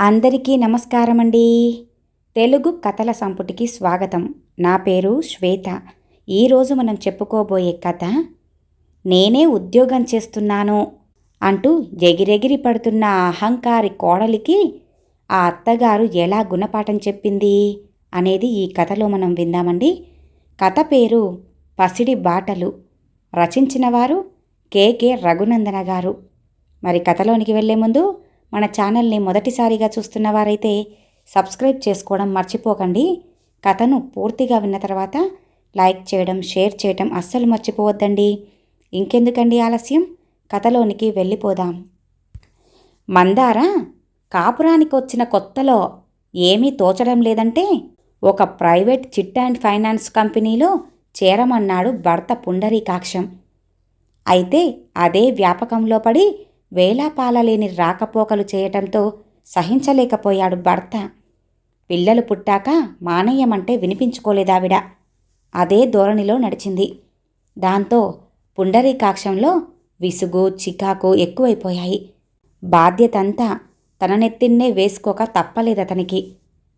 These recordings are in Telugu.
అందరికీ నమస్కారమండి. తెలుగు కథల సంపుటికి స్వాగతం. నా పేరు శ్వేత. ఈరోజు మనం చెప్పుకోబోయే కథ నేనే ఉద్యోగం చేస్తున్నాను అంటూ ఎగిరెగిరి పడుతున్న అహంకారి కోడలికి ఆ అత్తగారు ఎలా గుణపాఠం చెప్పింది అనేది ఈ కథలో మనం విందామండి. కథ పేరు పసిడి బాటలు. రచించిన వారు కె రఘునందన గారు. మరి కథలోనికి వెళ్లే ముందు మన ఛానల్ని మొదటిసారిగా చూస్తున్న వారైతే సబ్స్క్రైబ్ చేసుకోవడం మర్చిపోకండి. కథను పూర్తిగా విన్న తర్వాత లైక్ చేయడం, షేర్ చేయడం అస్సలు మర్చిపోవద్దండి. ఇంకెందుకండి ఆలస్యం, కథలోనికి వెళ్ళిపోదాం. మందార కాపురానికి వచ్చిన కొత్తలో ఏమీ తోచడం లేదంటే ఒక ప్రైవేట్ చిట్ అండ్ ఫైనాన్స్ కంపెనీలో చేరమన్నాడు భర్త పుండరీకాక్షం. అయితే అదే వ్యాపకంలో పడి వేలాపాలలేని రాకపోకలు చేయటంతో సహించలేకపోయాడు భర్త. పిల్లలు పుట్టాక మానయ్యమంటే వినిపించుకోలేదావిడ. అదే ధోరణిలో నడిచింది. దాంతో పుండరీకాక్షంలో విసుగు, చికాకు ఎక్కువైపోయాయి. బాధ్యతంతా తన నెత్తిన్నే వేసుకోక తప్పలేదతనికి.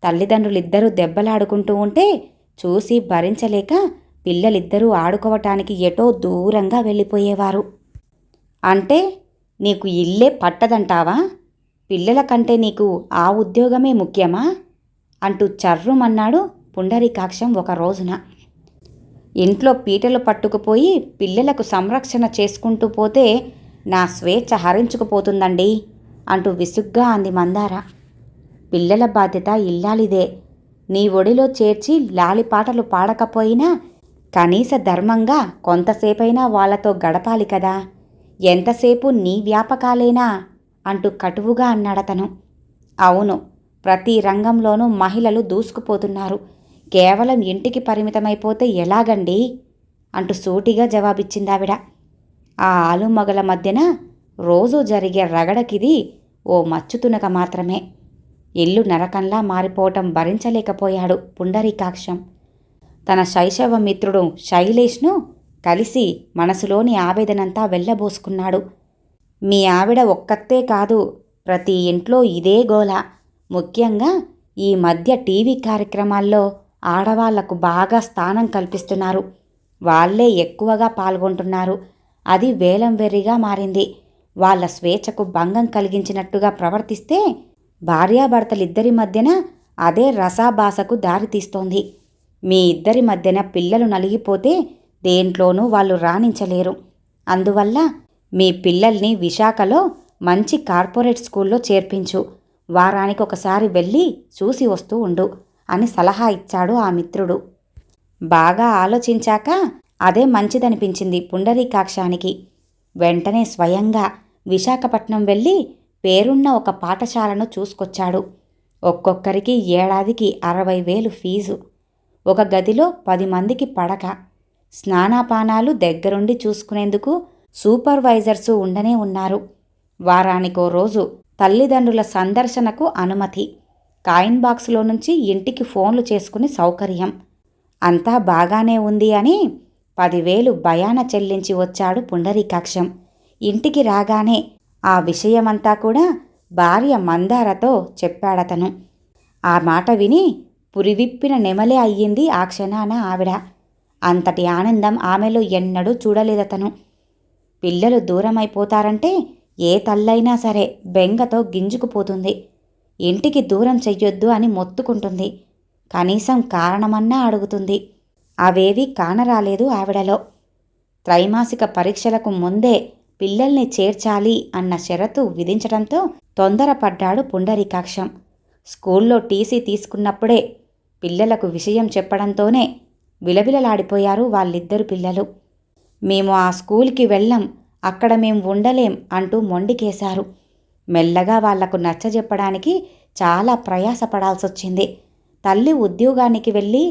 తల్లిదండ్రులిద్దరూ దెబ్బలాడుకుంటూ ఉంటే చూసి భరించలేక పిల్లలిద్దరూ ఆడుకోవటానికి ఎటో దూరంగా వెళ్ళిపోయేవారు. అంటే నీకు ఇల్లే పట్టదంటావా? పిల్లల కంటే నీకు ఆ ఉద్యోగమే ముఖ్యమా అంటూ చర్రుమన్నాడు పుండరీకాక్షం ఒక రోజున. ఇంట్లో పీటలు పట్టుకుపోయి పిల్లలకు సంరక్షణ చేసుకుంటూ పోతే నా స్వేచ్ఛ హరించుకుపోతుందండి అంటూ విసుగ్గా అంది మందార. పిల్లల బాధ్యత ఇల్లాలిదే. నీ ఒడిలో చేర్చి లాలిపాటలు పాడకపోయినా కనీస ధర్మంగా కొంతసేపైనా వాళ్లతో గడపాలి కదా. ఎంతసేపు నీ వ్యాపకాలేనా అంటూ కటువుగా అన్నాడతను. అవును, ప్రతి రంగంలోనూ మహిళలు దూసుకుపోతున్నారు. కేవలం ఇంటికి పరిమితమైపోతే ఎలాగండి అంటూ సూటిగా జవాబిచ్చిందావిడ. ఆ ఆలుమగల మధ్యన రోజూ జరిగే రగడకిది ఓ మచ్చుతునక మాత్రమే. ఇల్లు నరకంలా మారిపోవటం భరించలేకపోయాడు పుండరీకాక్షం. తన శైశవ మిత్రుడు శైలేష్ను కలిసి మనసులోని ఆవేదనంతా వెళ్ళబోసుకున్నాడు. మీ ఆవిడ ఒక్కతే కాదు, ప్రతి ఇంట్లో ఇదే గోల. ముఖ్యంగా ఈ మధ్య టీవీ కార్యక్రమాల్లో ఆడవాళ్లకు బాగా స్థానం కల్పిస్తున్నారు. వాళ్లే ఎక్కువగా పాల్గొంటున్నారు. అది వేలం వెర్రిగా మారింది. వాళ్ల స్వేచ్ఛకు భంగం కలిగించినట్టుగా ప్రవర్తిస్తే భార్యాభర్తలిద్దరి మధ్యన అదే రసాభాసకు దారితీస్తోంది. మీ ఇద్దరి మధ్యన పిల్లలు నలిగిపోతే దేంట్లోనూ వాళ్ళు రాణించలేరు. అందువల్ల మీ పిల్లల్ని విశాఖలో మంచి కార్పొరేట్ స్కూల్లో చేర్పించు. వారానికి ఒకసారి వెళ్ళి చూసి వస్తూ ఉండు అని సలహా ఇచ్చాడు ఆ మిత్రుడు. బాగా ఆలోచించాక అదే మంచిదనిపించింది పుండరీకాక్షానికి. వెంటనే స్వయంగా విశాఖపట్నం వెళ్ళి పేరున్న ఒక పాఠశాలను చూసుకొచ్చాడు. ఒక్కొక్కరికి ఏడాదికి 60,000 ఫీజు. ఒక గదిలో 10 మందికి పడక. స్నానాపానాలు దగ్గరుండి చూసుకునేందుకు సూపర్వైజర్సు ఉండనే ఉన్నారు. వారానికో రోజు తల్లిదండ్రుల సందర్శనకు అనుమతి. కాయిన్ బాక్సులో నుంచి ఇంటికి ఫోన్లు చేసుకుని సౌకర్యం. అంతా బాగానే ఉంది అని 10,000 భయాన చెల్లించి వచ్చాడు పుండరీకాక్షం. ఇంటికి రాగానే ఆ విషయమంతా కూడా భార్య మందారతో చెప్పాడతను. ఆ మాట విని పురివిప్పిన నెమలే అయ్యింది ఆ క్షణాన ఆవిడ. అంతటి ఆనందం ఆమెలో ఎన్నడూ చూడలేదతను. పిల్లలు దూరమైపోతారంటే ఏ తల్లైనా సరే బెంగతో గింజుకుపోతుంది. ఇంటికి దూరం చెయ్యొద్దు అని మొత్తుకుంటుంది. కనీసం కారణమన్నా అడుగుతుంది. అవేవీ కానరాలేదు ఆవిడలో. త్రైమాసిక పరీక్షలకు ముందే పిల్లల్ని చేర్చాలి అన్న షరతు విధించడంతో తొందరపడ్డాడు పుండరీకాక్షం. స్కూల్లో టీసీ తీసుకున్నప్పుడే పిల్లలకు విషయం చెప్పడంతోనే విలవిలలాడిపోయారు వాళ్ళిద్దరు పిల్లలు. మేము ఆ స్కూల్కి వెళ్ళం, అక్కడ మేం ఉండలేం అంటూ మొండికేశారు. మెల్లగా వాళ్లకు నచ్చజెప్పడానికి చాలా ప్రయాసపడాల్సొచ్చింది. తల్లి ఉద్యోగానికి వెళ్ళి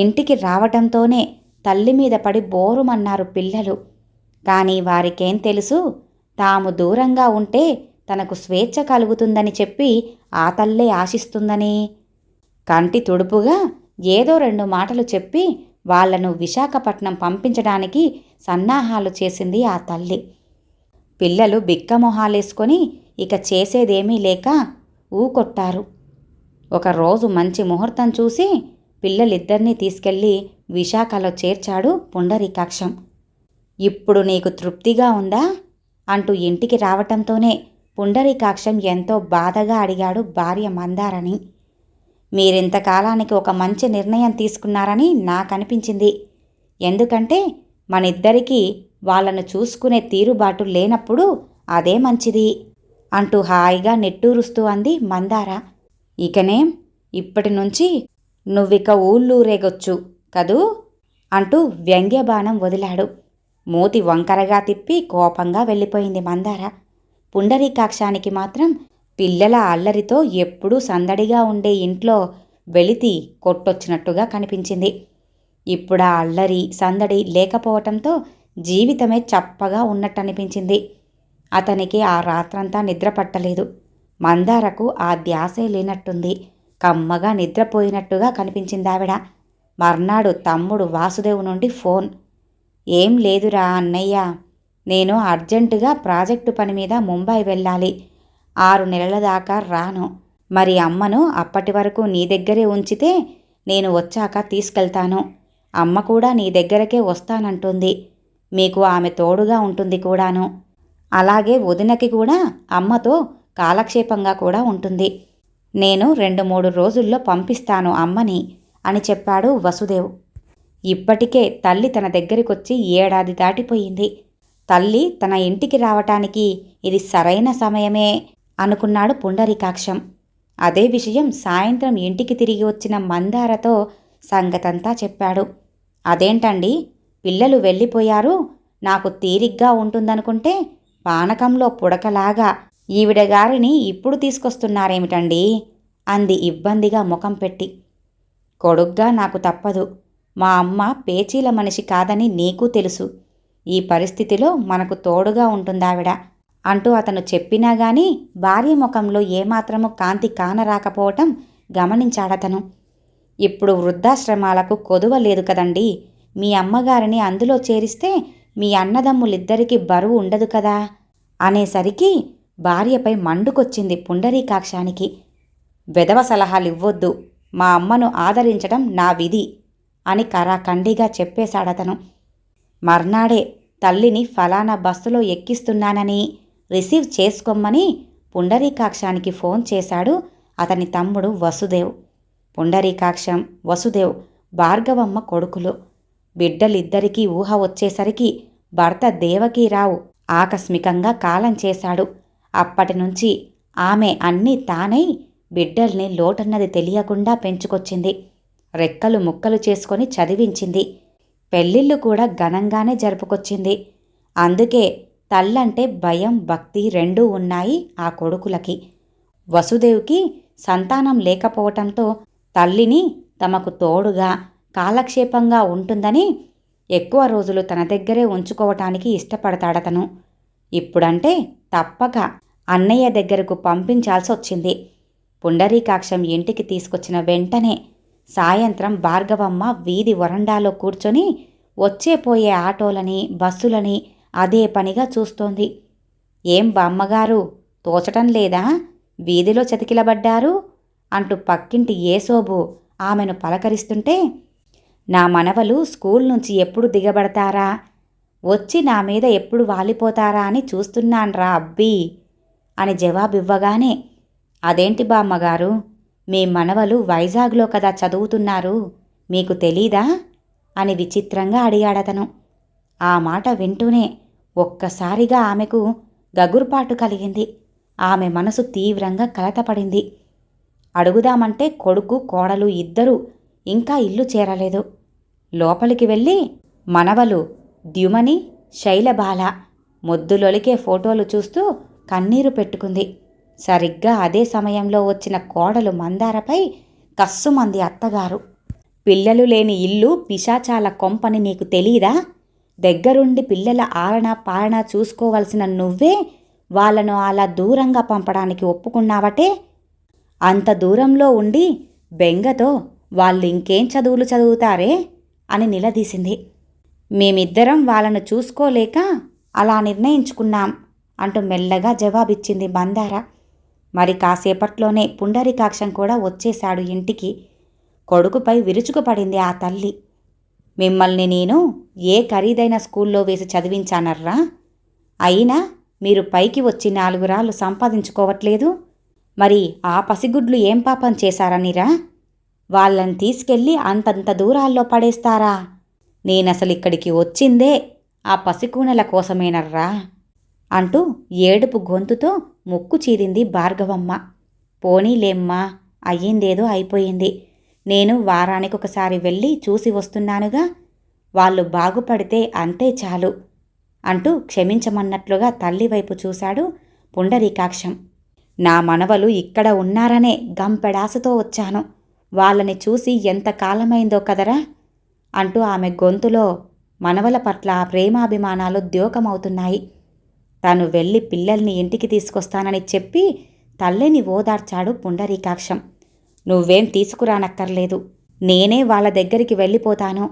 ఇంటికి రావటంతోనే తల్లి మీద పడి బోరుమన్నారు పిల్లలు. కానీ వారికేం తెలుసు, తాము దూరంగా ఉంటే తనకు స్వేచ్ఛ కలుగుతుందని చెప్పి ఆ తల్లే ఆశిస్తుందని. కంటి తుడుపుగా ఏదో 2 మాటలు చెప్పి వాళ్లను విశాఖపట్నం పంపించడానికి సన్నాహాలు చేసింది ఆ తల్లి. పిల్లలు బిక్కమొహాలేసుకొని ఇక చేసేదేమీ లేక ఊకొట్టారు. ఒకరోజు మంచి ముహూర్తం చూసి పిల్లలిద్దరినీ తీసుకెళ్లి విశాఖలో చేర్చాడు పుండరీకాక్షం. ఇప్పుడు నీకు తృప్తిగా ఉందా అంటూ ఇంటికి రావటంతోనే పుండరీకాక్షం ఎంతో బాధగా అడిగాడు భార్య మందారని. మీరింతకాలానికి ఒక మంచి నిర్ణయం తీసుకున్నారని నాకనిపించింది. ఎందుకంటే మనిద్దరికీ వాళ్ళను చూసుకునే తీరుబాటు లేనప్పుడు అదే మంచిది అంటూ హాయిగా నిట్టూరుస్తూ అంది మందార. ఇకనేం, ఇప్పటి నుంచి నువ్విక ఊళ్ళూరేగొచ్చు కదూ అంటూ వ్యంగ్యబాణం వదిలాడు. మూతి వంకరగా తిప్పి కోపంగా వెళ్ళిపోయింది మందార. పుండరీకాక్షానికి మాత్రం పిల్లల అల్లరితో ఎప్పుడూ సందడిగా ఉండే ఇంట్లో వెలితి కొట్టొచ్చినట్టుగా కనిపించింది. ఇప్పుడా అల్లరి సందడి లేకపోవటంతో జీవితమే చప్పగా ఉన్నట్టనిపించింది. అతనికి ఆ రాత్రంతా నిద్ర పట్టలేదు. మందారకు ఆ ధ్యాసే లేనట్టుంది. కమ్మగా నిద్రపోయినట్టుగా కనిపించిందావిడ. మర్నాడు తమ్ముడు వాసుదేవు నుండి ఫోన్. ఏం లేదురా అన్నయ్య, నేను అర్జెంటుగా ప్రాజెక్టు పని మీద ముంబై వెళ్ళాలి. 6 నెలల దాకా రాను. మరి అమ్మను అప్పటి వరకు నీ దగ్గరే ఉంచితే నేను వచ్చాక తీసుకెళ్తాను. అమ్మ కూడా నీ దగ్గరకే వస్తానంటుంది. మీకు ఆమె తోడుగా ఉంటుంది కూడాను. అలాగే వదినకి కూడా అమ్మతో కాలక్షేపంగా కూడా ఉంటుంది. నేను 2-3 రోజుల్లో పంపిస్తాను అమ్మని అని చెప్పాడు వసుదేవ్. ఇప్పటికే తల్లి తన దగ్గరికొచ్చి 7 ఏడాది దాటిపోయింది. తల్లి తన ఇంటికి రావటానికి ఇది సరైన సమయమే అనుకున్నాడు పుండరీకాక్షం. అదే విషయం సాయంత్రం ఇంటికి తిరిగి వచ్చిన మందారతో సంగతంతా చెప్పాడు. అదేంటండి, పిల్లలు వెళ్ళిపోయారు, నాకు తీరిగ్గా ఉంటుందనుకుంటే పానకంలో పుడకలాగా ఈవిడగారిని ఇప్పుడు తీసుకొస్తున్నారేమిటండి అంది ఇబ్బందిగా ముఖం పెట్టి. కొడుగ్గా నాకు తప్పదు. మా అమ్మ పేచీల మనిషి కాదని నీకూ తెలుసు. ఈ పరిస్థితిలో మనకు తోడుగా ఉంటుందావిడ అంటూ అతను చెప్పినా గాని భార్య ముఖంలో ఏమాత్రము కాంతి కానరాకపోవటం గమనించాడతను. ఇప్పుడు వృద్ధాశ్రమాలకు కొదువ లేదు కదండి. మీ అమ్మగారిని అందులో చేరిస్తే మీ అన్నదమ్ములిద్దరికీ బరువు ఉండదు కదా అనేసరికి భార్యపై మండుకొచ్చింది పుండరీకాక్షానికి. వెధవ సలహాలివ్వొద్దు, మా అమ్మను ఆదరించడం నా విధి అని కరాఖండిగా చెప్పేశాడతను. మర్నాడే తల్లిని ఫలానా బస్సులో ఎక్కిస్తున్నానని రిసీవ్ చేసుకోమని పుండరీకాక్షానికి ఫోన్ చేశాడు అతని తమ్ముడు వసుదేవ్. పుండరీకాక్షం, వసుదేవ్ భార్గవమ్మ కొడుకులు. బిడ్డలిద్దరికీ ఊహ వచ్చేసరికి భర్త దేవకీరావు ఆకస్మికంగా కాలం చేశాడు. అప్పటినుంచి ఆమె అన్నీ తానై బిడ్డల్ని లోటన్నది తెలియకుండా పెంచుకొచ్చింది. రెక్కలు ముక్కలు చేసుకొని చదివించింది. పెళ్ళిళ్ళు కూడా ఘనంగానే జరుపుకొచ్చింది. అందుకే తల్లంటే భయం భక్తి రెండూ ఉన్నాయి ఆ కొడుకులకి. వసుదేవ్కి సంతానం లేకపోవటంతో తల్లిని తమకు తోడుగా కాలక్షేపంగా ఉంటుందని ఎక్కువ రోజులు తన దగ్గరే ఉంచుకోవటానికి ఇష్టపడతాడతను. ఇప్పుడంటే తప్పక అన్నయ్య దగ్గరకు పంపించాల్సొచ్చింది. పుండరీకాక్షం ఇంటికి తీసుకొచ్చిన వెంటనే సాయంత్రం భార్గవమ్మ వీధి వరండాలో కూర్చొని వచ్చేపోయే ఆటోలని బస్సులని అదే పనిగా చూస్తోంది. ఏం బామ్మగారు, తోచటం లేదా? వీధిలో చతికిలబడ్డారు అంటూ పక్కింటి ఏసోబు ఆమెను పలకరిస్తుంటే, నా మనవలు స్కూల్ నుంచి ఎప్పుడు దిగబడతారా, వచ్చి నా మీద ఎప్పుడు వాలిపోతారా అని చూస్తున్నాన్రా అబ్బీ అని జవాబివ్వగానే, అదేంటి బామ్మగారు, మీ మనవలు వైజాగ్లో కదా చదువుతున్నారు, మీకు తెలీదా అని విచిత్రంగా అడిగాడతను. ఆ మాట వింటూనే ఒక్కసారిగా ఆమెకు గగుర్పాటు కలిగింది. ఆమె మనసు తీవ్రంగా కలతపడింది. అడుగుదామంటే కొడుకు కోడలు ఇద్దరూ ఇంకా ఇల్లు చేరలేదు. లోపలికి వెళ్ళి మనవలు ద్యుమని శైలబాల ముద్దులొలికే ఫోటోలు చూస్తూ కన్నీరు పెట్టుకుంది. సరిగ్గా అదే సమయంలో వచ్చిన కోడలు మందారపై కస్సుమంది అత్తగారు. పిల్లలు లేని ఇల్లు పిశాచాల కొంపని నీకు తెలీదా? దగ్గరుండి పిల్లల ఆలన పాలన చూసుకోవలసిన నువ్వే వాళ్ళను అలా దూరంగా పంపడానికి ఒప్పుకున్నావటే. అంత దూరంలో ఉండి బెంగతో వాళ్ళు ఇంకేం చదువులు చదువుతారే అని నిలదీసింది. మేమిద్దరం వాళ్ళను చూసుకోలేక అలా నిర్ణయించుకున్నాం అంటూ మెల్లగా జవాబిచ్చింది మందార. మరి కాసేపట్లోనే పుండరీకాక్షం కూడా వచ్చేశాడు ఇంటికి. కొడుకుపై విరుచుకుపడింది ఆ తల్లి. మిమ్మల్ని నేను ఏ ఖరీదైన స్కూల్లో వేసి చదివించానర్రా? అయినా మీరు పైకి వచ్చి 4 రాళ్ళు సంపాదించుకోవట్లేదు. మరి ఆ పసిగుడ్లు ఏం పాపం చేశారనిరా? వాళ్ళని తీసుకెళ్ళి అంతంత దూరాల్లో పడేస్తారా? నేనసలిక్కడికి వచ్చిందే ఆ పసికూనెల కోసమేనర్రా అంటూ ఏడుపు గొంతుతో ముక్కు చీరింది భార్గవమ్మ. పోనీలేమ్మా, అయ్యిందేదో అయిపోయింది. నేను వారానికొకసారి వెళ్ళి చూసి వస్తున్నానుగా. వాళ్ళు బాగుపడితే అంతే చాలు అంటూ క్షమించమన్నట్లుగా తల్లివైపు చూశాడు పుండరీకాక్షం. నా మనవలు ఇక్కడ ఉన్నారనే గంపెడాసతో వచ్చాను. వాళ్ళని చూసి ఎంతకాలమైందో కదరా అంటూ ఆమె గొంతులో మనవల పట్ల ప్రేమాభిమానాలు ద్యోకమవుతున్నాయి. తను వెళ్ళి పిల్లల్ని ఇంటికి తీసుకొస్తానని చెప్పి తల్లిని ఓదార్చాడు పుండరీకాక్షం. నువ్వేం తీసుకురానక్కర్లేదు, నేనే వాళ్ళ దగ్గరికి వెళ్ళిపోతాను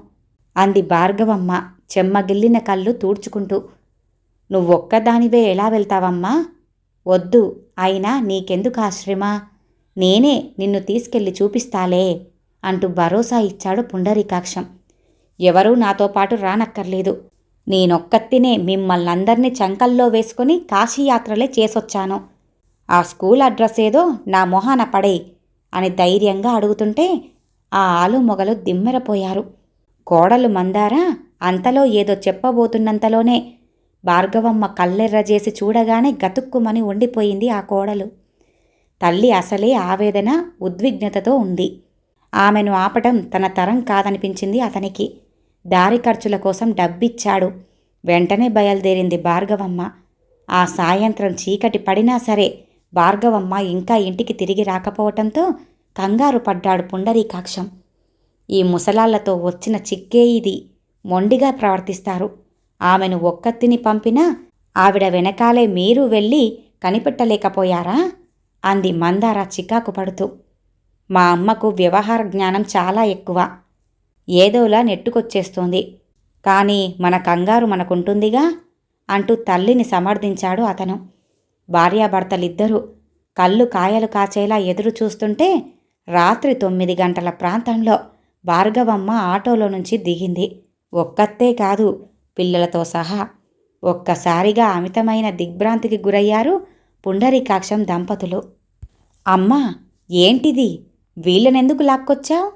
అంది భార్గవమ్మ చెమ్మగిల్లిన కళ్ళు తూడ్చుకుంటూ. నువ్వొక్కదానివే ఎలా వెళ్తావమ్మా? వద్దు, అయినా నీకెందుకు ఆశ్రమ? నేనే నిన్ను తీసుకెళ్ళి చూపిస్తాలే అంటూ భరోసా ఇచ్చాడు పుండరీకాక్షం. ఎవరూ నాతో పాటు రానక్కర్లేదు. నేనొక్కత్తినే మిమ్మల్నందర్నీ చంకల్లో వేసుకుని కాశీయాత్రలే చేసొచ్చాను. ఆ స్కూల్ అడ్రస్ ఏదో నా మొహాన పడే అని ధైర్యంగా అడుగుతుంటే ఆ ఆలుమొగలు దిమ్మెరపోయారు. కోడలు మందార అంతలో ఏదో చెప్పబోతున్నంతలోనే భార్గవమ్మ కళ్ళెర్రజేసి చూడగానే గతుక్కుమని ఉండిపోయింది ఆ కోడలు. తల్లి అసలే ఆవేదన, ఉద్విగ్నతతో ఉంది. ఆమెను ఆపటం తన తరం కాదనిపించింది అతనికి. దారి ఖర్చుల కోసం డబ్బిచ్చాడు. వెంటనే బయలుదేరింది భార్గవమ్మ. ఆ సాయంత్రం చీకటి పడినా సరే భార్గవమ్మ ఇంకా ఇంటికి తిరిగి రాకపోవటంతో కంగారు పడ్డాడు పుండరీకాక్షం. ఈ ముసలాళ్లతో వచ్చిన చిక్కే ఇది. మొండిగా ప్రవర్తిస్తారు. ఆమెను ఒక్కత్తిని పంపినా ఆవిడ వెనకాలే మీరు వెళ్ళి కనిపెట్టలేకపోయారా అంది మందార చికాకు పడుతూ. మా అమ్మకు వ్యవహార జ్ఞానం చాలా ఎక్కువ. ఏదోలా నెట్టుకొచ్చేస్తోంది. కానీ మన కంగారు మనకుంటుందిగా అంటూ తల్లిని సమర్థించాడు అతను. భార్యాభర్తలిద్దరూ కళ్ళు కాయలు కాచేలా ఎదురు చూస్తుంటే రాత్రి 9 గంటల ప్రాంతంలో భార్గవమ్మ ఆటోలో నుంచి దిగింది. ఒక్కతే కాదు, పిల్లలతో సహా. ఒక్కసారిగా అమితమైన దిగ్భ్రాంతికి గురయ్యారు పుండరీకాక్షం దంపతులు. అమ్మా, ఏంటిది? వీళ్ళనెందుకు లాక్కొచ్చావు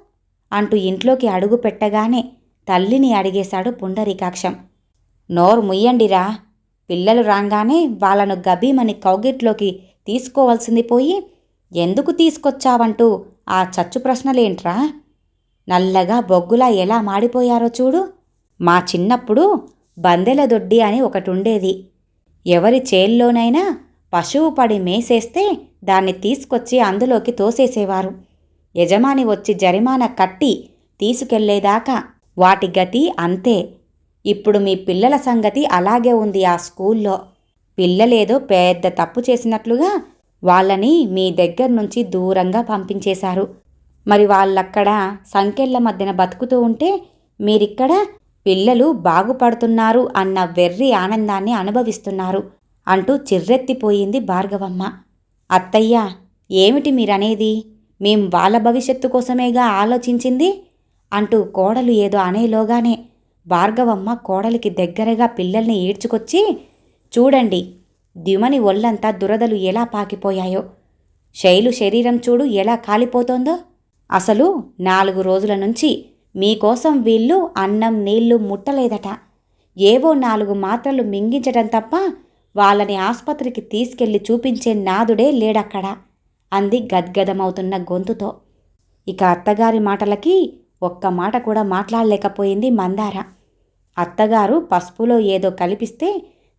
అంటూ ఇంట్లోకి అడుగు పెట్టగానే తల్లిని అడిగేశాడు పుండరీకాక్షం. నోరు ముయ్యండిరా. పిల్లలు రాగానే వాళ్ళను గబీమని కౌగిట్లోకి తీసుకోవాల్సింది పోయి ఎందుకు తీసుకొచ్చావంటూ ఆ చచ్చు ప్రశ్నలేంట్రా? నల్లగా బొగ్గులా ఎలా మాడిపోయారో చూడు. మా చిన్నప్పుడు బందెల దొడ్డి అని ఒకటుండేది. ఎవరి చేల్లోనైనా పశువు పడి మేసేస్తే దాన్ని తీసుకొచ్చి అందులోకి తోసేసేవారు. యజమాని వచ్చి జరిమానా కట్టి తీసుకెళ్లేదాకా వాటి గతి అంతే. ఇప్పుడు మీ పిల్లల సంగతి అలాగే ఉంది. ఆ స్కూల్లో పిల్లలేదో పెద్ద తప్పు చేసినట్లుగా వాళ్ళని మీ దగ్గర నుంచి దూరంగా పంపించేశారు. మరి వాళ్ళక్కడ సంకెళ్ల మధ్యన బతుకుతూ ఉంటే మీరిక్కడ పిల్లలు బాగుపడుతున్నారు అన్న వెర్రి ఆనందాన్ని అనుభవిస్తున్నారు అంటూ చిర్రెత్తిపోయింది భార్గవమ్మ. అత్తయ్య, ఏమిటి మీరనేది? మేం వాళ్ళ భవిష్యత్తు కోసమేగా ఆలోచించింది అంటూ కోడలు ఏదో అనేలోగానే భార్గవమ్మ కోడలికి దగ్గరగా పిల్లల్ని ఈడ్చుకొచ్చి, చూడండి, ద్యుమని ఒళ్ళంతా దురదలు ఎలా పాకిపోయాయో, శైలు శరీరం చూడు ఎలా కాలిపోతోందో. అసలు 4 రోజుల నుంచి మీకోసం వీళ్ళు అన్నం నీళ్లు ముట్టలేదట. ఏవో 4 మాత్రలు మింగించటం తప్ప వాళ్ళని ఆస్పత్రికి తీసుకెళ్లి చూపించే నాదుడే లేడక్కడ అంది గద్గదమవుతున్న గొంతుతో. ఇక అత్తగారి మాటలకి ఒక్క మాట కూడా మాట్లాడలేకపోయింది మందార. అత్తగారు పసుపులో ఏదో కలిపిస్తే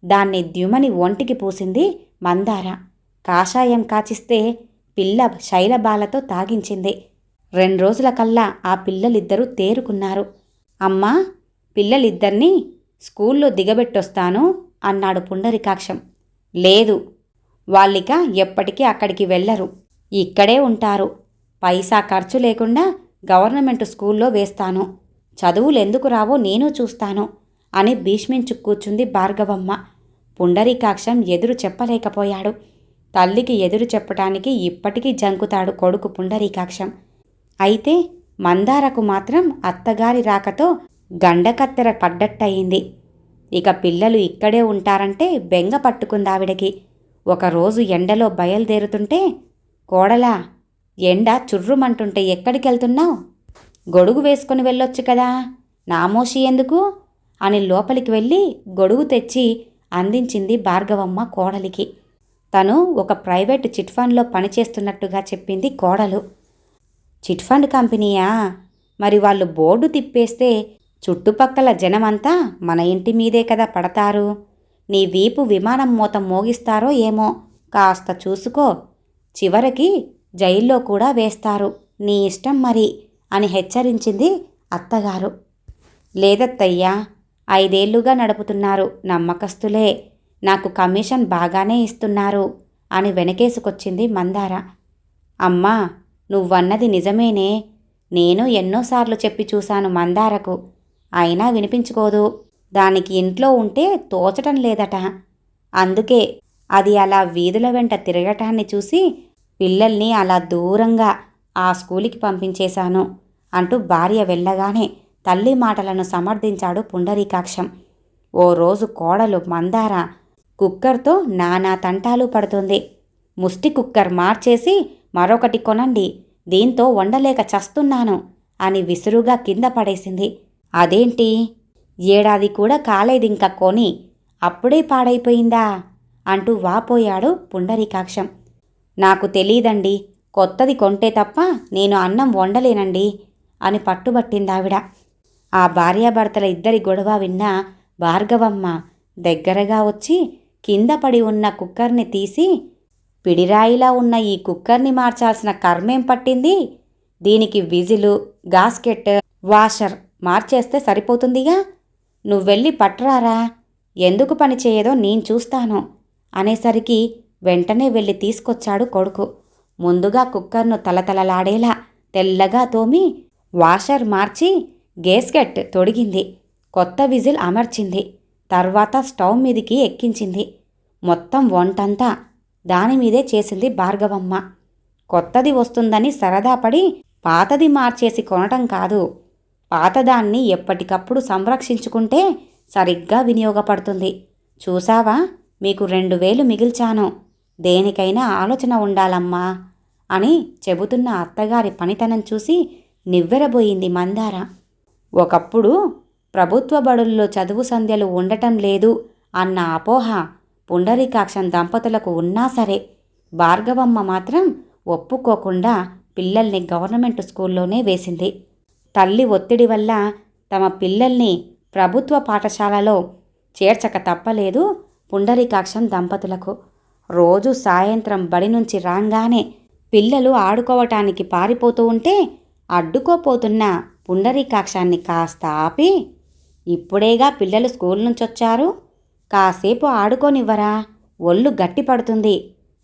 దాన్ని ద్యుమని ఒంటికి పూసింది మందార. కాషాయం కాచిస్తే పిల్ల శైలబాలతో తాగించింది. 2 రోజుల కల్లా ఆ పిల్లలిద్దరూ తేరుకున్నారు. అమ్మా, పిల్లలిద్దరినీ స్కూల్లో దిగబెట్టొస్తాను అన్నాడు పుండరీకాక్షం. లేదు, వాళ్ళిక ఎప్పటికీ అక్కడికి వెళ్ళరు, ఇక్కడే ఉంటారు. పైసా ఖర్చు లేకుండా గవర్నమెంట్ స్కూల్లో వేస్తాను. చదువులెందుకు రావో నేను చూస్తాను అని భీష్మించు కూర్చుంది భార్గవమ్మ. పుండరీకాక్షం ఎదురు చెప్పలేకపోయాడు. తల్లికి ఎదురు చెప్పటానికి ఇప్పటికీ జంకుతాడు కొడుకు పుండరీకాక్షం. అయితే మందారకు మాత్రం అత్తగారి రాకతో గండకత్తెర పడ్డట్టయింది. ఇక పిల్లలు ఇక్కడే ఉంటారంటే బెంగ పట్టుకుందావిడకి. ఒకరోజు ఎండలో బయలుదేరుతుంటే, కోడలా, ఎండ చుర్రుమంటుంటే ఎక్కడికెళ్తున్నావు? గొడుగు వేసుకుని వెళ్ళొచ్చు కదా, నామోషి ఎందుకు అని లోపలికి వెళ్ళి గొడుగు తెచ్చి అందించింది భార్గవమ్మ కోడలికి. తను ఒక ప్రైవేట్ చిట్ ఫండ్లో పనిచేస్తున్నట్టుగా చెప్పింది కోడలు. చిట్ ఫండ్ కంపెనీయా? మరి వాళ్ళు బోర్డు తిప్పేస్తే చుట్టుపక్కల జనమంతా మన ఇంటి మీదే కదా పడతారు. నీ వీపు విమానం మోత మోగిస్తారో ఏమో, కాస్త చూసుకో. చివరికి జైల్లో కూడా వేస్తారు, నీ ఇష్టం మరి అని హెచ్చరించింది అత్తగారు. లేదత్తయ్యా, 5 ఏళ్లుగా నడుపుతున్నారు, నమ్మకస్తులే, నాకు కమిషన్ బాగానే ఇస్తున్నారు అని వెనకేసుకొచ్చింది మందార. అమ్మా, నువ్వన్నది నిజమేనే. నేను ఎన్నోసార్లు చెప్పి చూశాను మందారకు, అయినా వినిపించుకోదు. దానికి ఇంట్లో ఉంటే తోచటం లేదట. అందుకే అది అలా వీధుల వెంట తిరగటాన్ని చూసి పిల్లల్ని అలా దూరంగా ఆ స్కూలుకి పంపించేశాను అంటూ భార్య వెళ్ళగానే తల్లి మాటలను సమర్థించాడు పుండరీకాక్షం. ఓ రోజు కోడలు మందార కుక్కర్తో నానా తంటాలు పడుతుంది. ముష్టి కుక్కర్ మార్చేసి మరొకటి కొనండి, దీంతో వండలేక చస్తున్నాను అని విసురుగా కింద పడేసింది. అదేంటి, ఏడాది కూడా కాలేదింక కొని, అప్పుడే పాడైపోయిందా అంటూ వాపోయాడు పుండరీకాక్షం. నాకు తెలీదండి, కొత్తది కొంటే తప్ప నేను అన్నం వండలేనండి అని పట్టుబట్టిందావిడ. ఆ భార్యాభర్తల ఇద్దరి గొడవ విన్న భార్గవమ్మ దగ్గరగా వచ్చి కింద పడి ఉన్న కుక్కర్ని తీసి, పిడిరాయిలా ఉన్న ఈ కుక్కర్ని మార్చాల్సిన కర్మేం పట్టింది? దీనికి విజిలు, గాస్కెట్, వాషర్ మార్చేస్తే సరిపోతుందిగా. నువ్వెళ్ళి పట్రారా, ఎందుకు పని చేయదో నేను చూస్తాను అనేసరికి వెంటనే వెళ్ళి తీసుకొచ్చాడు కొడుకు. ముందుగా కుక్కర్ను తలతలలాడేలా తెల్లగా తోమి వాషర్ మార్చి గేస్కెట్ తొడిగింది. కొత్త విజిల్ అమర్చింది. తర్వాత స్టవ్ మీదికి ఎక్కించింది. మొత్తం వంటంతా దానిమీదే చేసింది భార్గవమ్మ. కొత్తది వస్తుందని సరదాపడి పాతది మార్చేసి కొనటం కాదు, పాతదాన్ని ఎప్పటికప్పుడు సంరక్షించుకుంటే సరిగ్గా వినియోగపడుతుంది. చూసావా, మీకు 2000 మిగిల్చాను, దేనికైనా ఆలోచన ఉండాలమ్మా అని చెబుతున్న అత్తగారి పనితనం చూసి నివ్వెరబోయింది మందార. ఒకప్పుడు ప్రభుత్వ బడుల్లో చదువు సంధ్యలు ఉండటం లేదు అన్న అపోహ పుండరీకాక్షం దంపతులకు ఉన్నా సరే, భార్గవమ్మ మాత్రం ఒప్పుకోకుండా పిల్లల్ని గవర్నమెంట్ స్కూల్లోనే వేసింది. తల్లి ఒత్తిడి వల్ల తమ పిల్లల్ని ప్రభుత్వ పాఠశాలలో చేర్చక తప్పలేదు పుండరీకాక్షం దంపతులకు. రోజు సాయంత్రం బడి నుంచి రాగానే పిల్లలు ఆడుకోవటానికి పారిపోతూ ఉంటే అడ్డుకోపోతున్న పుండరీకాక్షాన్ని కాస్త ఆపి, ఇప్పుడేగా పిల్లలు స్కూల్ నుంచొచ్చారు, కాసేపు ఆడుకోనివ్వరా, ఒళ్ళు గట్టిపడుతుంది,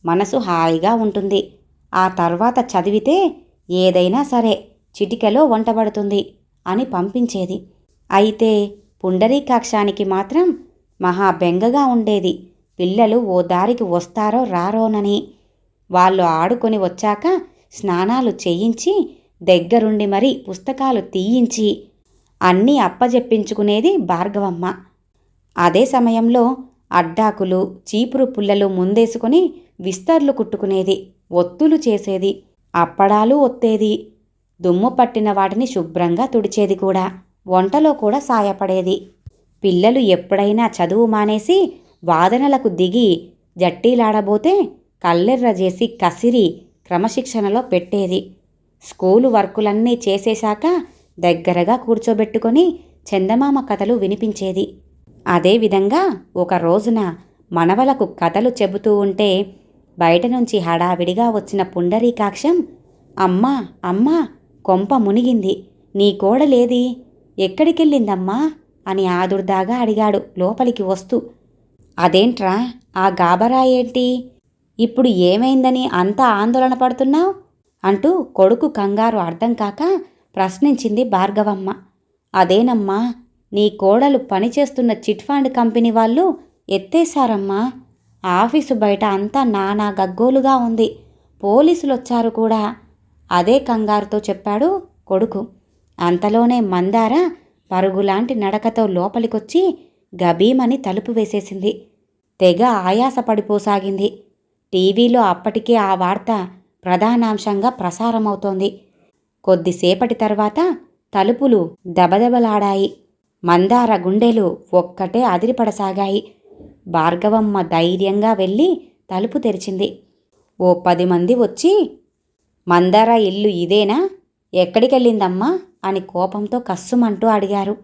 మనసు హాయిగా ఉంటుంది, ఆ తర్వాత చదివితే ఏదైనా సరే చిటికెలో వంటబడుతుంది అని పంపించేది. అయితే పుండరీకాక్షానికి మాత్రం మహా బెంగగా ఉండేది, పిల్లలు ఓ దారికి వస్తారో రారోనని. వాళ్ళు ఆడుకొని వచ్చాక స్నానాలు చేయించి దగ్గరుండి మరీ పుస్తకాలు తీయించి అన్నీ అప్పజెప్పించుకునేది భార్గవమ్మ. అదే సమయంలో అడ్డాకులు, చీపురు పుల్లలు ముందేసుకుని విస్తర్లు కుట్టుకునేది, ఒత్తులు చేసేది, అప్పడాలు ఒత్తేది, దుమ్ము పట్టిన వాటిని శుభ్రంగా తుడిచేది కూడా. వంటలో కూడా సాయపడేది. పిల్లలు ఎప్పుడైనా చదువు మానేసి వాదనలకు దిగి జట్టీలాడబోతే కల్లెర్ర చేసి కసిరి క్రమశిక్షణలో పెట్టేది. స్కూలు వర్కులన్నీ చేసేశాక దగ్గరగా కూర్చోబెట్టుకొని చందమామ కథలు వినిపించేది. అదేవిధంగా ఒక రోజున మనవలకు కథలు చెబుతూ ఉంటే బయట నుంచి హడావిడిగా వచ్చిన పుండరీకాక్షం, అమ్మా అమ్మా, కొంప మునిగింది, నీ కోడలేది, ఎక్కడికెళ్ళిందమ్మా అని ఆదుర్దాగా అడిగాడు లోపలికి వస్తూ. అదేంట్రా, ఆ గాబరా ఏంటి, ఇప్పుడు ఏమైందని అంత ఆందోళన పడుతున్నావు అంటూ కొడుకు కంగారు అర్థం కాక ప్రశ్నించింది భార్గవమ్మ. అదేనమ్మా, నీ కోడలు పనిచేస్తున్న చిట్ ఫండ్ కంపెనీ వాళ్ళు ఎత్తేశారమ్మా ఆఫీసు బయట అంతా నానా గగ్గోలుగా ఉంది. పోలీసులొచ్చారు కూడా. అదే కంగారుతో చెప్పాడు కొడుకు. అంతలోనే మందార పరుగులాంటి నడకతో లోపలికొచ్చి గబీమని తలుపు వేసేసింది. తెగ ఆయాసపడిపోసాగింది. టీవీలో అప్పటికే ఆ వార్త ప్రధానాంశంగా ప్రసారమవుతోంది. కొద్దిసేపటి తర్వాత తలుపులు దబదబలాడాయి. మందార గుండెలు ఒక్కటే అదిరిపడసాగాయి. భార్గవమ్మ ధైర్యంగా వెళ్ళి తలుపు తెరిచింది. ఓ 10 మంది వచ్చి, మందార ఇల్లు ఇదేనా? ఎక్కడికెళ్ళిందమ్మా అని కోపంతో కస్సుమంటూ అడిగారు.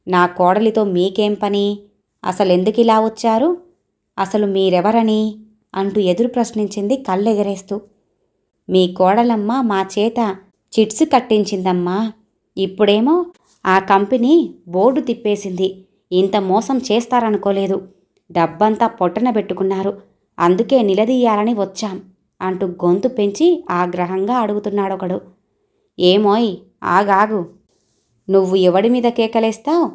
నా కోడలితో మీకేం పని? అసలెందుకిలా వచ్చారు? అసలు మీరెవరని అంటూ ఎదురు ప్రశ్నించింది కళ్ళెగరేస్తూ. మీ కోడలమ్మ మా చేత చిట్స్ కట్టించిందమ్మా. ఇప్పుడేమో ఆ కంపెనీ బోర్డు తిప్పేసింది. ఇంత మోసం చేస్తారనుకోలేదు. డబ్బంతా పొట్టన పెట్టుకున్నారు. అందుకే నిలదీయాలని వచ్చాం అంటూ గొంతు పెంచి ఆగ్రహంగా అడుగుతున్నాడొకడు. ఏమోయ్, ఆగాగు. నువ్వు ఎవడి మీద కేకలేస్తావు?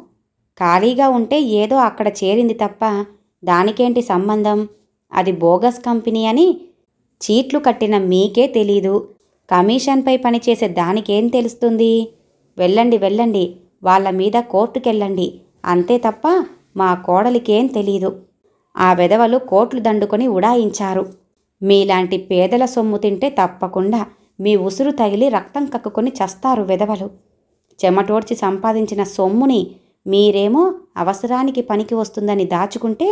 ఖాళీగా ఉంటే ఏదో అక్కడ చేరింది తప్ప దానికేంటి సంబంధం? అది బోగస్ కంపెనీ అని చీట్లు కట్టిన మీకే తెలీదు. కమిషన్పై పనిచేసే దానికేం తెలుస్తుంది? వెళ్ళండి వెళ్ళండి, వాళ్ళ మీద కోర్టుకెళ్ళండి. అంతే తప్ప మా కోడలికేం తెలీదు. ఆ వెధవలు కోట్లు దండుకొని ఉడాయించారు. మీలాంటి పేదల సొమ్ము తింటే తప్పకుండా మీ ఉసురు తగిలి రక్తం కక్కుకొని చస్తారు వెధవలు. చెమటోడ్చి సంపాదించిన సొమ్ముని మీరేమో అవసరానికి పనికి వస్తుందని దాచుకుంటే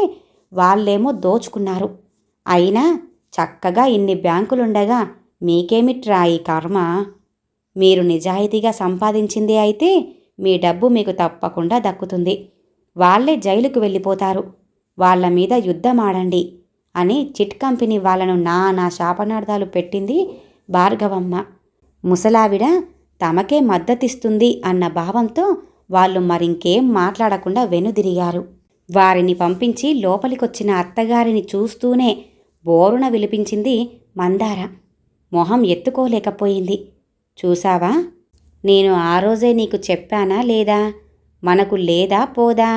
వాళ్ళేమో దోచుకున్నారు. అయినా చక్కగా ఇన్ని బ్యాంకులుండగా మీకేమిట్రా ఈ కర్మ? మీరు నిజాయితీగా సంపాదించిందే అయితే మీ డబ్బు మీకు తప్పకుండా దక్కుతుంది. వాళ్ళే జైలుకు వెళ్ళిపోతారు. వాళ్ళ మీద యుద్ధమాడండి అని చిట్ కంపెనీ వాళ్ళను నానా శాపనార్థాలు పెట్టింది భార్గవమ్మ. ముసలావిడ తమకే మద్దతిస్తుంది అన్న భావంతో వాళ్ళు మరింకేం మాట్లాడకుండా వెనుదిరిగారు. వారిని పంపించి లోపలికొచ్చిన అత్తగారిని చూస్తూనే బోరున విలిపించింది మందార. మొహం ఎత్తుకోలేకపోయింది. చూసావా, నేను ఆ రోజే నీకు చెప్పానా లేదా? మనకు లేదా పోదా?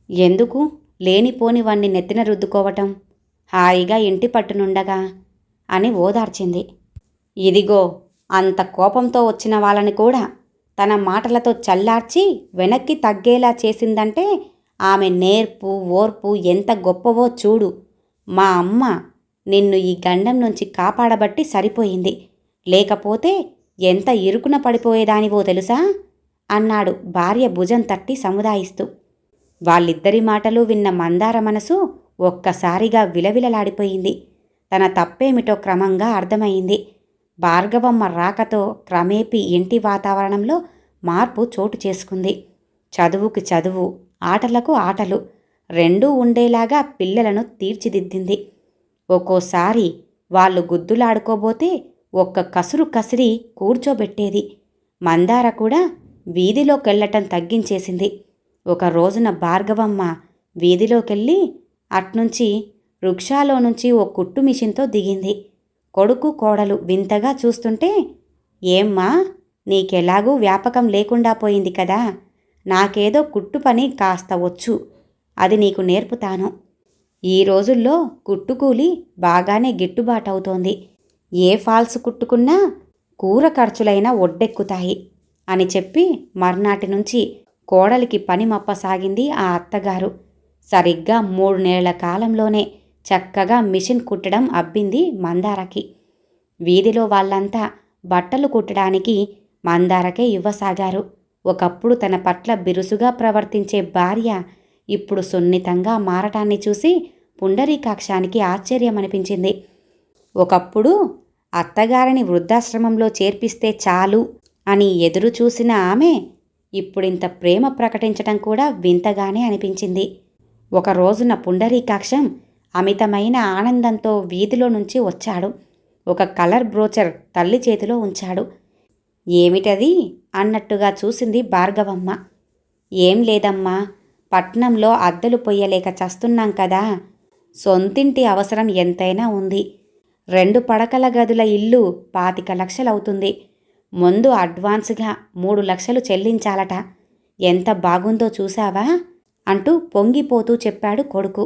ఎందుకు లేనిపోనివన్నీ నెత్తిన రుద్దుకోవటం? హాయిగా ఇంటి పట్టునుండగా అని ఓదార్చింది. ఇదిగో, అంత కోపంతో వచ్చిన వాళ్ళని కూడా తన మాటలతో చల్లార్చి వెనక్కి తగ్గేలా చేసిందంటే ఆమె నేర్పు ఓర్పు ఎంత గొప్పవో చూడు. మా అమ్మ నిన్ను ఈ గండం నుంచి కాపాడబట్టి సరిపోయింది. లేకపోతే ఎంత ఇరుకున పడిపోయేదానివో తెలుసా అన్నాడు భార్య భుజం తట్టి సముదాయిస్తూ. వాళ్ళిద్దరి మాటలు విన్న మందార మనసు ఒక్కసారిగా విలవిలలాడిపోయింది. తన తప్పేమిటో క్రమంగా అర్థమైంది. భార్గవమ్మ రాకతో క్రమేపీ ఇంటి వాతావరణంలో మార్పు చోటు చేసుకుంది. చదువుకి చదువు, ఆటలకు ఆటలు రెండూ ఉండేలాగా పిల్లలను తీర్చిదిద్దింది. ఒక్కోసారి వాళ్ళు గుద్దులాడుకోబోతే ఒక్క కసురు కసిరి కూర్చోబెట్టేది. మందార కూడా వీధిలోకెళ్ళటం తగ్గించేసింది. ఒక రోజున భార్గవమ్మ వీధిలోకెళ్ళి అట్నుంచి రిక్షాలో నుంచి ఓ కుట్టు మిషన్తో దిగింది. కొడుకు కోడలు వింతగా చూస్తుంటే, ఏమ్మా, నీకెలాగూ వ్యాపకం లేకుండా పోయింది కదా, నాకేదో కుట్టు పని కాస్త వచ్చు, అది నీకు నేర్పుతాను. ఈ రోజుల్లో కుట్టుకూలి బాగానే గిట్టుబాటవుతోంది. ఏ ఫాల్స్ కుట్టుకున్నా కూర ఖర్చులైనా ఒడ్డెక్కుతాయి అని చెప్పి మర్నాటి నుంచి కోడలికి పని మప్పసాగింది ఆ అత్తగారు. సరిగ్గా 3 నెలల కాలంలోనే చక్కగా మిషన్ కుట్టడం అబ్బింది మందారకి. వీధిలో వాళ్ళంతా బట్టలు కుట్టడానికి మందారకే ఇవ్వసాగారు. ఒకప్పుడు తన పట్ల బిరుసుగా ప్రవర్తించే భార్య ఇప్పుడు సున్నితంగా మారటాన్ని చూసి పుండరీకాక్షానికి ఆశ్చర్యమనిపించింది. ఒకప్పుడు అత్తగారిని వృద్ధాశ్రమంలో చేర్పిస్తే చాలు అని ఎదురు చూసిన ఆమె ఇప్పుడింత ప్రేమ ప్రకటించటం కూడా వింతగానే అనిపించింది. ఒక రోజున పుండరీకాక్షం అమితమైన ఆనందంతో వీధిలో నుంచి వచ్చాడు. ఒక కలర్ బ్రోచర్ తల్లి చేతిలో ఉంచాడు. ఏమిటది అన్నట్టుగా చూసింది భార్గవమ్మ. ఏం లేదమ్మా, పట్నంలో అద్దెలు పొయ్యలేక చస్తున్నాం కదా, సొంతింటి అవసరం ఎంతైనా ఉంది. 2 పడకల గదుల ఇల్లు 25 లక్షలవుతుంది. ముందు అడ్వాన్స్గా 3 లక్షలు చెల్లించాలట. ఎంత బాగుందో చూసావా అంటూ పొంగిపోతూ చెప్పాడు కొడుకు.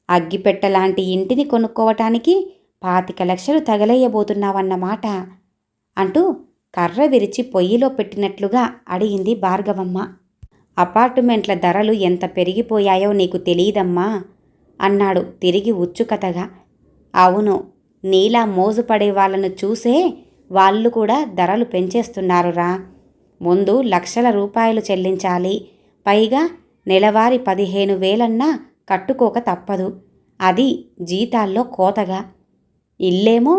అగ్గిపెట్టలాంటి ఇంటిని కొనుక్కోవటానికి 25 లక్షలు తగలేయబోతున్నావన్నమాట అంటూ కర్ర విరిచి పొయ్యిలో పెట్టినట్లుగా అడిగింది భార్గవమ్మ. అపార్టుమెంట్ల ధరలు ఎంత పెరిగిపోయాయో నీకు తెలీదమ్మా అన్నాడు తిరిగి ఉచ్చుకథగా. అవును, నీలా మోజుపడే వాళ్ళను చూసే వాళ్ళు కూడా ధరలు పెంచేస్తున్నారురా. ముందు లక్షల రూపాయలు చెల్లించాలి, పైగా నెలవారీ 15,000 కట్టుకోక తప్పదు. అది జీతాల్లో కోతగా. ఇల్లేమో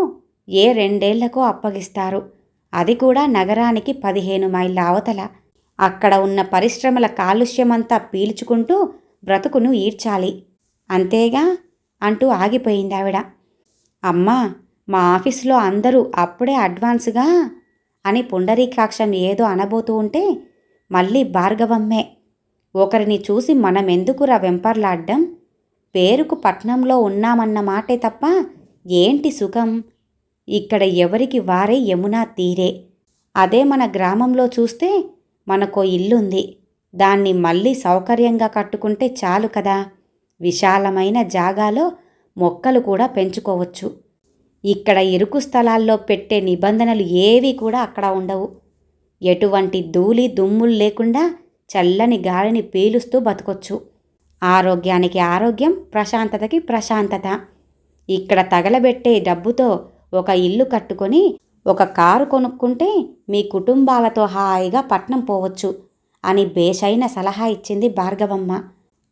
ఏ 2 ఏళ్లకో అప్పగిస్తారు, అది కూడా నగరానికి 15 మైళ్ళ అవతల. అక్కడ ఉన్న పరిశ్రమల కాలుష్యమంతా పీల్చుకుంటూ బ్రతుకును ఈడ్చాలి, అంతేగా అంటూ ఆగిపోయిందావిడ. అమ్మా, మా ఆఫీసులో అందరూ అప్పుడే అడ్వాన్స్గా అని పుండరీకాక్షం ఏదో అనబోతూ ఉంటే మళ్ళీ భార్గవమ్మే, ఒకరిని చూసి మనమెందుకురా వెంపర్లాడ్డం, పేరుకు పట్నంలో ఉన్నామన్న మాటే తప్ప ఏంటి సుఖం, ఇక్కడ ఎవరికి వారే యమునా తీరే. అదే మన గ్రామంలో చూస్తే మనకో ఇల్లుంది, దాన్ని మళ్ళీ సౌకర్యంగా కట్టుకుంటే చాలు కదా. విశాలమైన జాగాలో మొక్కలు కూడా పెంచుకోవచ్చు. ఇక్కడ ఇరుకు స్థలాల్లో పెట్టే నిబంధనలు ఏవీ కూడా అక్కడ ఉండవు. ఎటువంటి ధూళి దుమ్ములు లేకుండా చల్లని గాలిని పీలుస్తూ బతకొచ్చు. ఆరోగ్యానికి ఆరోగ్యం, ప్రశాంతతకి ప్రశాంతత. ఇక్కడ తగలబెట్టే డబ్బుతో ఒక ఇల్లు కట్టుకొని ఒక కారు కొనుక్కుంటే మీ కుటుంబాలతో హాయిగా పట్నం పోవచ్చు అని బేషైన సలహా ఇచ్చింది భార్గవమ్మ.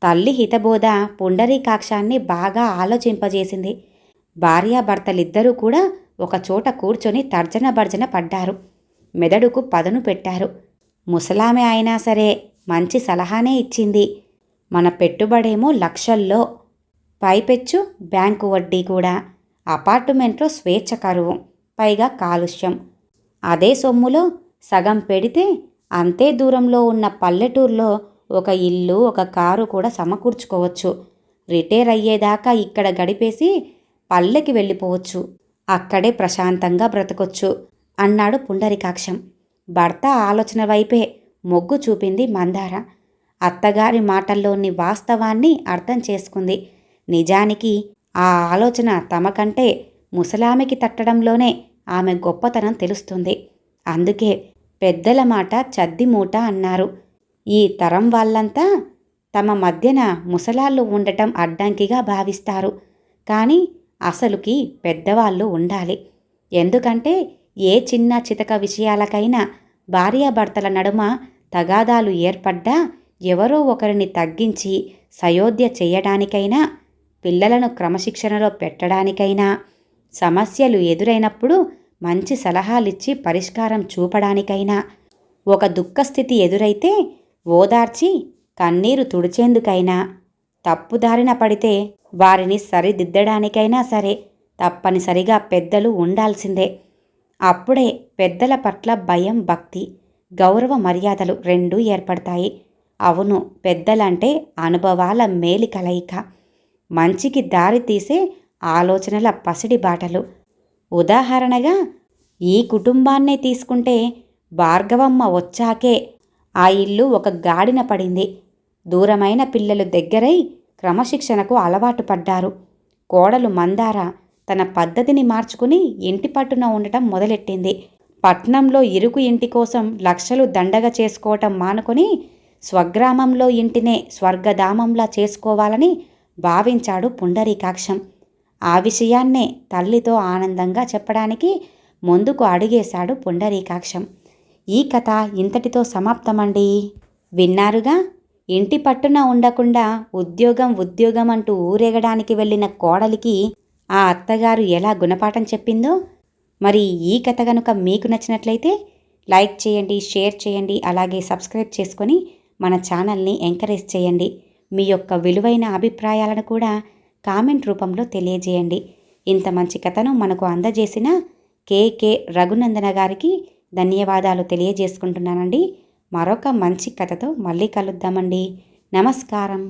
తల్లి హితబోధ పుండరీకాక్షాన్ని బాగా ఆలోచింపజేసింది. భార్యాభర్తలిద్దరూ కూడా ఒకచోట కూర్చొని తర్జన భర్జన పడ్డారు. మెదడుకు పదును పెట్టారు. ముసలామె అయినా సరే మంచి సలహానే ఇచ్చింది. మన పెట్టుబడేమో లక్షల్లో, పైపెచ్చు బ్యాంకు వడ్డీ కూడా, అపార్టుమెంట్లో స్వేచ్ఛ కరువు, పైగా కాలుష్యం. అదే సొమ్ములో సగం పెడితే అంతే దూరంలో ఉన్న పల్లెటూరులో ఒక ఇల్లు, ఒక కారు కూడా సమకూర్చుకోవచ్చు. రిటైర్ అయ్యేదాకా ఇక్కడ గడిపేసి పల్లెకి వెళ్ళిపోవచ్చు, అక్కడే ప్రశాంతంగా బ్రతకొచ్చు అన్నాడు పుండరీకాక్షం. భర్త ఆలోచన వైపే మొగ్గు చూపింది మందార. అత్తగారి మాటల్లోని వాస్తవాన్ని అర్థం చేసుకుంది. నిజానికి ఆ ఆలోచన తమకంటే ముసలామెకి తట్టడంలోనే ఆమె గొప్పతనం తెలుస్తుంది. అందుకే పెద్దల మాట చద్దిమూట అన్నారు. ఈ తరం వాళ్ళంతా తమ మధ్యన ముసలాళ్ళు ఉండటం అడ్డంకిగా భావిస్తారు. కానీ అసలుకి పెద్దవాళ్ళు ఉండాలి. ఎందుకంటే ఏ చిన్న చితక విషయాలకైనా భార్యాభర్తల నడుమ తగాదాలు ఏర్పడ్డా ఎవరో ఒకరిని తగ్గించి సయోధ్య చేయడానికైనా, పిల్లలను క్రమశిక్షణలో పెట్టడానికైనా, సమస్యలు ఎదురైనప్పుడు మంచి సలహాలిచ్చి పరిష్కారం చూపడానికైనా, ఒక దుఃఖస్థితి ఎదురైతే ఓదార్చి కన్నీరు తుడిచేందుకైనా, తప్పుదారిన పడితే వారిని సరిదిద్దడానికైనా సరే తప్పనిసరిగా పెద్దలు ఉండాల్సిందే. అప్పుడే పెద్దల పట్ల భయం, భక్తి, గౌరవ మర్యాదలు రెండూ ఏర్పడతాయి. అవును, పెద్దలంటే అనుభవాల మేలి కలయిక, మంచికి దారి తీసే ఆలోచనల పసిడి బాటలు. ఉదాహరణగా ఈ కుటుంబాన్నే తీసుకుంటే భార్గవమ్మ వచ్చాకే ఆ ఇల్లు ఒక గాడిన పడింది. దూరమైన పిల్లలు దగ్గరై క్రమశిక్షణకు అలవాటు పడ్డారు. కోడలు మందార తన పద్ధతిని మార్చుకుని ఇంటి పట్టున ఉండటం మొదలెట్టింది. పట్నంలో ఇరుకు ఇంటి కోసం లక్షలు దండగ చేసుకోవటం మానుకొని స్వగ్రామంలో ఇంటినే స్వర్గధామంలా చేసుకోవాలని భావించాడు పుండరీకాక్షం. ఆ విషయాన్నే తల్లితో ఆనందంగా చెప్పడానికి ముందుకు అడుగేశాడు పుండరీకాక్షం. ఈ కథ ఇంతటితో సమాప్తమండి. విన్నారుగా, ఇంటి పట్టున ఉండకుండా ఉద్యోగం అంటూ ఊరేగడానికి వెళ్ళిన కోడలికి ఆ అత్తగారు ఎలా గుణపాఠం చెప్పిందో. మరి ఈ కథ కనుక మీకు నచ్చినట్లయితే లైక్ చేయండి, షేర్ చేయండి, అలాగే సబ్స్క్రైబ్ చేసుకొని మన ఛానల్ని ఎంకరేజ్ చేయండి. మీ యొక్క విలువైన అభిప్రాయాలను కూడా కామెంట్ రూపంలో తెలియజేయండి. ఇంత మంచి కథను మనకు అందజేసిన కేకే రఘునందన గారికి ధన్యవాదాలు తెలియజేసుకుంటున్నానండి. మరొక మంచి కథతో మళ్ళీ కలుద్దామండి. నమస్కారం.